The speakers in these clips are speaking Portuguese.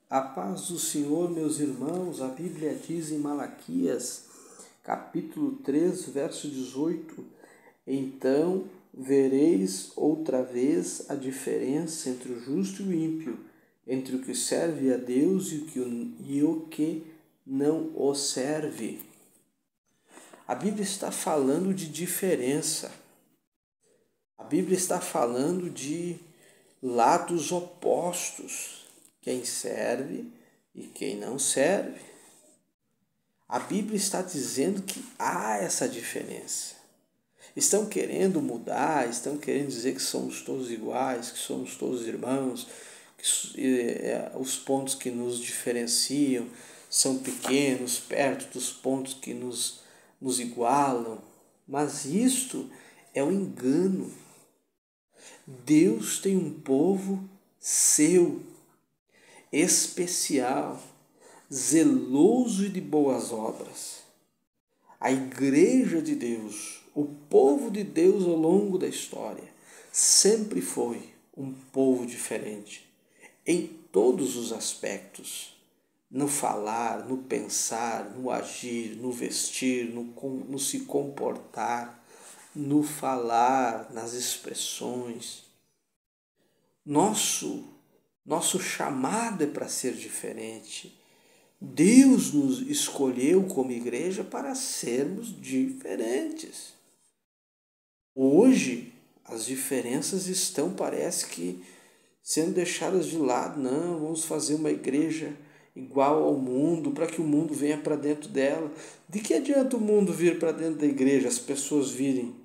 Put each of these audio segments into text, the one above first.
A paz do Senhor, meus irmãos, a Bíblia diz em Malaquias, capítulo 3, verso 18: Então vereis outra vez a diferença entre o justo e o ímpio, entre o que serve a Deus e o que não o serve. A Bíblia está falando de diferença. A Bíblia está falando de lados opostos. Quem serve e quem não serve. A Bíblia está dizendo que há essa diferença. Estão querendo mudar, estão querendo dizer que somos todos iguais, que somos todos irmãos, que os pontos que nos diferenciam são pequenos, perto dos pontos que nos igualam. Mas isto é um engano. Deus tem um povo seu, especial, zeloso e de boas obras. A igreja de Deus, o povo de Deus ao longo da história, sempre foi um povo diferente, em todos os aspectos. No falar, no pensar, no agir, no vestir, no se comportar, no falar, nas expressões. Nosso chamado é para ser diferente. Deus nos escolheu como igreja para sermos diferentes. Hoje, as diferenças estão, parece que, sendo deixadas de lado. Não, vamos fazer uma igreja igual ao mundo, para que o mundo venha para dentro dela. De que adianta o mundo vir para dentro da igreja, as pessoas virem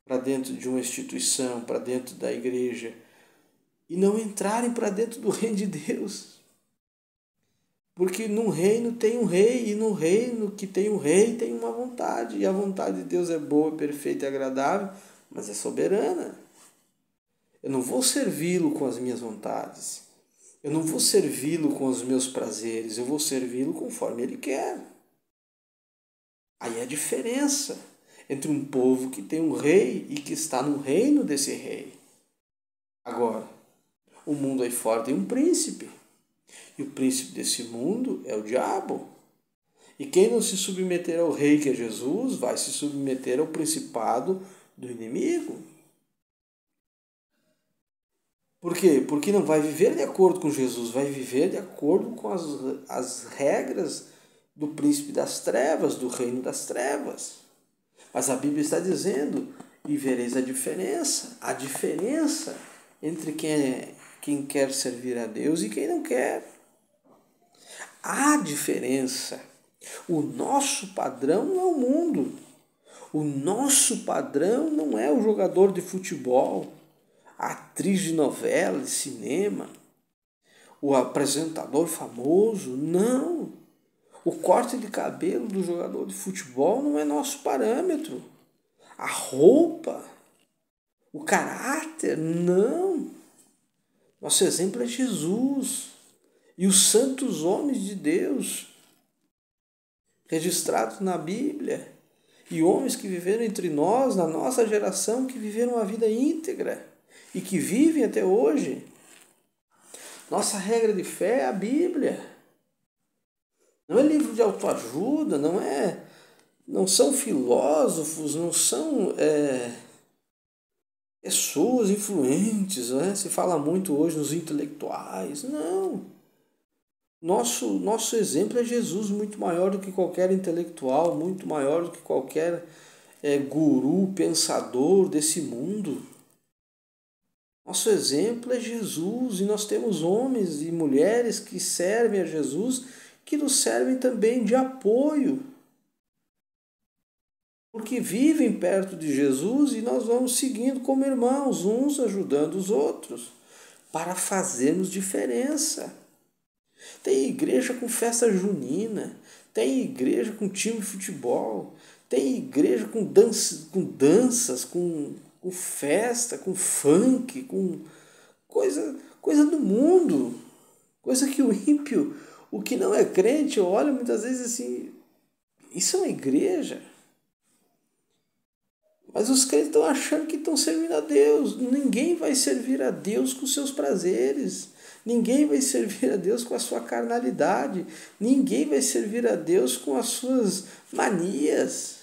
para dentro de uma instituição, para dentro da igreja, e não entrarem para dentro do reino de Deus? Porque num reino tem um rei, e no reino que tem um rei tem uma vontade, e a vontade de Deus é boa, perfeita e agradável, mas é soberana. Eu não vou servi-lo com as minhas vontades, eu não vou servi-lo com os meus prazeres, eu vou servi-lo conforme Ele quer. Aí é a diferença entre um povo que tem um rei e que está no reino desse rei. Agora, o mundo aí fora tem um príncipe, e o príncipe desse mundo é o diabo. E quem não se submeter ao rei que é Jesus, vai se submeter ao principado do inimigo. Por quê? Porque não vai viver de acordo com Jesus, vai viver de acordo com as regras do príncipe das trevas, do reino das trevas. Mas a Bíblia está dizendo, e vereis a diferença entre quem quer servir a Deus e quem não quer. Há diferença. O nosso padrão não é o mundo. O nosso padrão não é o jogador de futebol, a atriz de novela, de cinema, o apresentador famoso. Não. O corte de cabelo do jogador de futebol não é nosso parâmetro. A roupa, o caráter, não. Nosso exemplo é Jesus e os santos homens de Deus registrados na Bíblia, e homens que viveram entre nós, na nossa geração, que viveram uma vida íntegra e que vivem até hoje. Nossa regra de fé é a Bíblia. Não é livro de autoajuda, não são filósofos, não são pessoas influentes, né? Se fala muito hoje nos intelectuais. Não. Nosso exemplo é Jesus, muito maior do que qualquer intelectual, muito maior do que qualquer guru, pensador desse mundo. Nosso exemplo é Jesus, e nós temos homens e mulheres que servem a Jesus, que nos servem também de apoio, porque vivem perto de Jesus, e nós vamos seguindo como irmãos, uns ajudando os outros, para fazermos diferença. Tem igreja com festa junina, tem igreja com time de futebol, tem igreja com danças, com festa, com funk, com coisa do mundo, coisa que o ímpio, o que não é crente, olha muitas vezes assim, isso é uma igreja? Mas os crentes estão achando que estão servindo a Deus. Ninguém vai servir a Deus com seus prazeres. Ninguém vai servir a Deus com a sua carnalidade. Ninguém vai servir a Deus com as suas manias.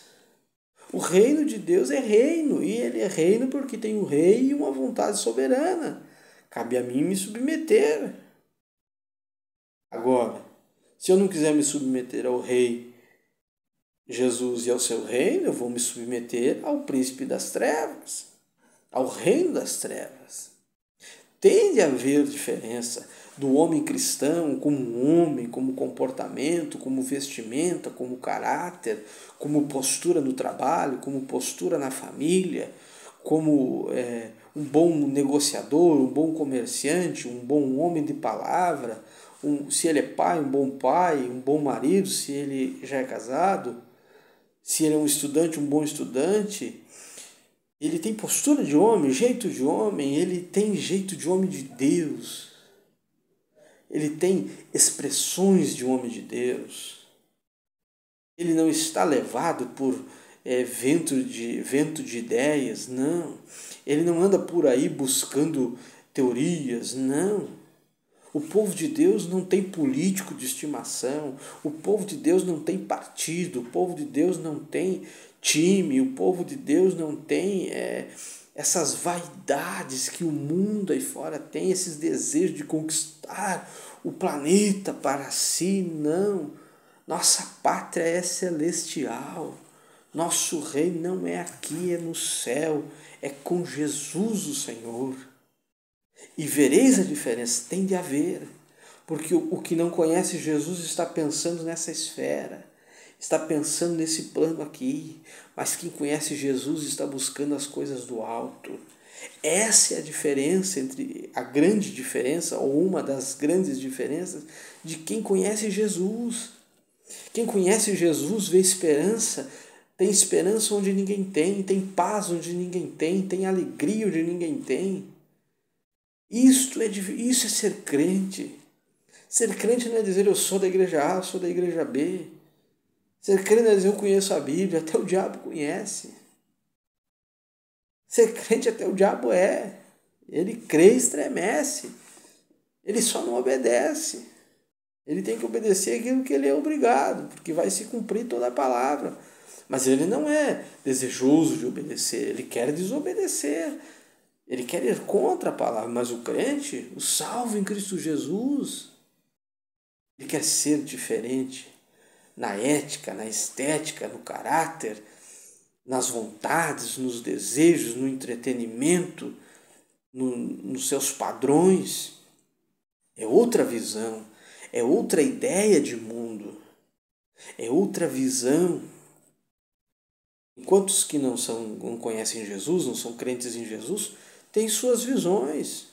O reino de Deus é reino, e ele é reino porque tem um rei e uma vontade soberana. Cabe a mim me submeter. Agora, se eu não quiser me submeter ao rei Jesus e ao seu reino, eu vou me submeter ao príncipe das trevas, ao reino das trevas. Tem de haver diferença do homem cristão como homem, como comportamento, como vestimenta, como caráter, como postura no trabalho, como postura na família, como um bom negociador, um bom comerciante, um bom homem de palavra, se ele é pai, um bom marido, se ele já é casado, se ele é um estudante, um bom estudante. Ele tem postura de homem, jeito de homem, ele tem jeito de homem de Deus. Ele tem expressões de homem de Deus. Ele não está levado por vento de ideias, não. Ele não anda por aí buscando teorias, não. O povo de Deus não tem político de estimação, o povo de Deus não tem partido, o povo de Deus não tem time, o povo de Deus não tem essas vaidades que o mundo aí fora tem, esses desejos de conquistar o planeta para si, não. Nossa pátria é celestial, nosso reino não é aqui, é no céu, é com Jesus o Senhor. E vereis a diferença, tem de haver, porque o que não conhece Jesus está pensando nessa esfera, está pensando nesse plano aqui, mas quem conhece Jesus está buscando as coisas do alto. Essa é a diferença a grande diferença, ou uma das grandes diferenças, de quem conhece Jesus. Quem conhece Jesus vê esperança, tem esperança onde ninguém tem paz onde ninguém tem alegria onde ninguém tem. Isso é ser crente. Ser crente não é dizer eu sou da igreja A, eu sou da igreja B. Ser crente não é dizer eu conheço a Bíblia, até o diabo conhece. Ser crente até o diabo é. Ele crê e estremece. Ele só não obedece. Ele tem que obedecer aquilo que ele é obrigado, porque vai se cumprir toda a palavra. Mas ele não é desejoso de obedecer, ele quer desobedecer. Ele quer ir contra a palavra, mas o crente, o salvo em Cristo Jesus, ele quer ser diferente na ética, na estética, no caráter, nas vontades, nos desejos, no entretenimento, nos seus padrões. É outra visão, é outra ideia de mundo, é outra visão. Enquanto os que não conhecem Jesus, não são crentes em Jesus, têm suas visões.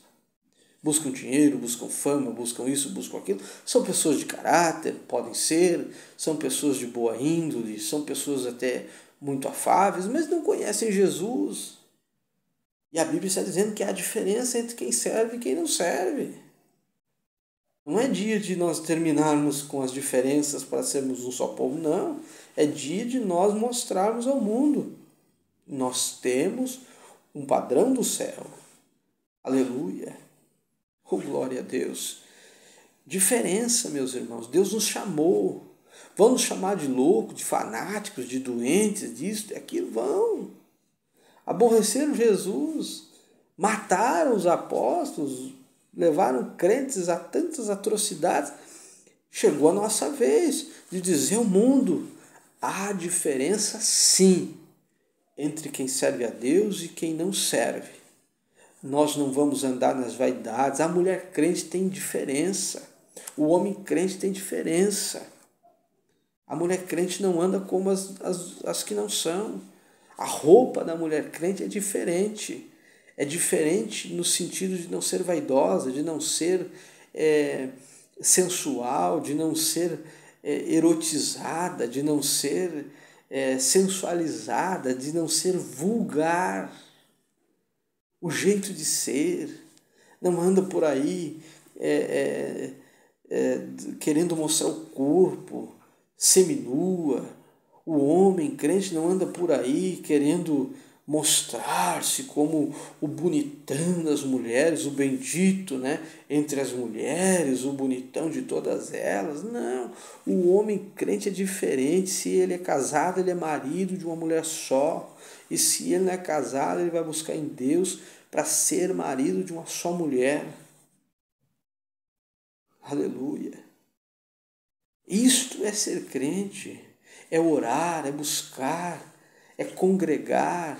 Buscam dinheiro, buscam fama, buscam isso, buscam aquilo. São pessoas de caráter, podem ser, são pessoas de boa índole, são pessoas até muito afáveis, mas não conhecem Jesus. E a Bíblia está dizendo que há diferença entre quem serve e quem não serve. Não é dia de nós terminarmos com as diferenças para sermos um só povo, não. É dia de nós mostrarmos ao mundo. Nós temos um padrão do céu. Aleluia. Oh, glória a Deus. Diferença, meus irmãos. Deus nos chamou. Vão nos chamar de loucos, de fanáticos, de doentes, disso, daquilo. Vão. Aborreceram Jesus. Mataram os apóstolos. Levaram crentes a tantas atrocidades. Chegou a nossa vez de dizer ao mundo: há diferença sim entre quem serve a Deus e quem não serve. Nós não vamos andar nas vaidades. A mulher crente tem diferença. O homem crente tem diferença. A mulher crente não anda como as que não são. A roupa da mulher crente é diferente. É diferente no sentido de não ser vaidosa, de não ser sensual, de não ser erotizada, de não ser sensualizada, de não ser vulgar. O jeito de ser, não anda por aí querendo mostrar o corpo, seminua. O homem crente não anda por aí querendo mostrar-se como o bonitão das mulheres, o bendito, né, entre as mulheres, o bonitão de todas elas. Não, o homem crente é diferente. Se ele é casado, ele é marido de uma mulher só. E se ele não é casado, ele vai buscar em Deus para ser marido de uma só mulher. Aleluia. Isto é ser crente, é orar, é buscar, é congregar,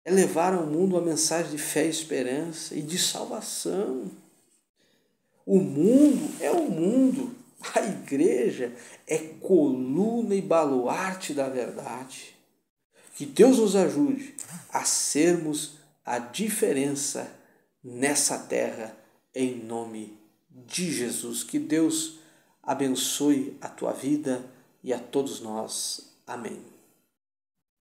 é levar ao mundo a mensagem de fé e esperança e de salvação. O mundo é o mundo, a igreja é coluna e baluarte da verdade. Que Deus nos ajude a sermos a diferença nessa terra, em nome de Jesus. Que Deus abençoe a tua vida e a todos nós. Amém.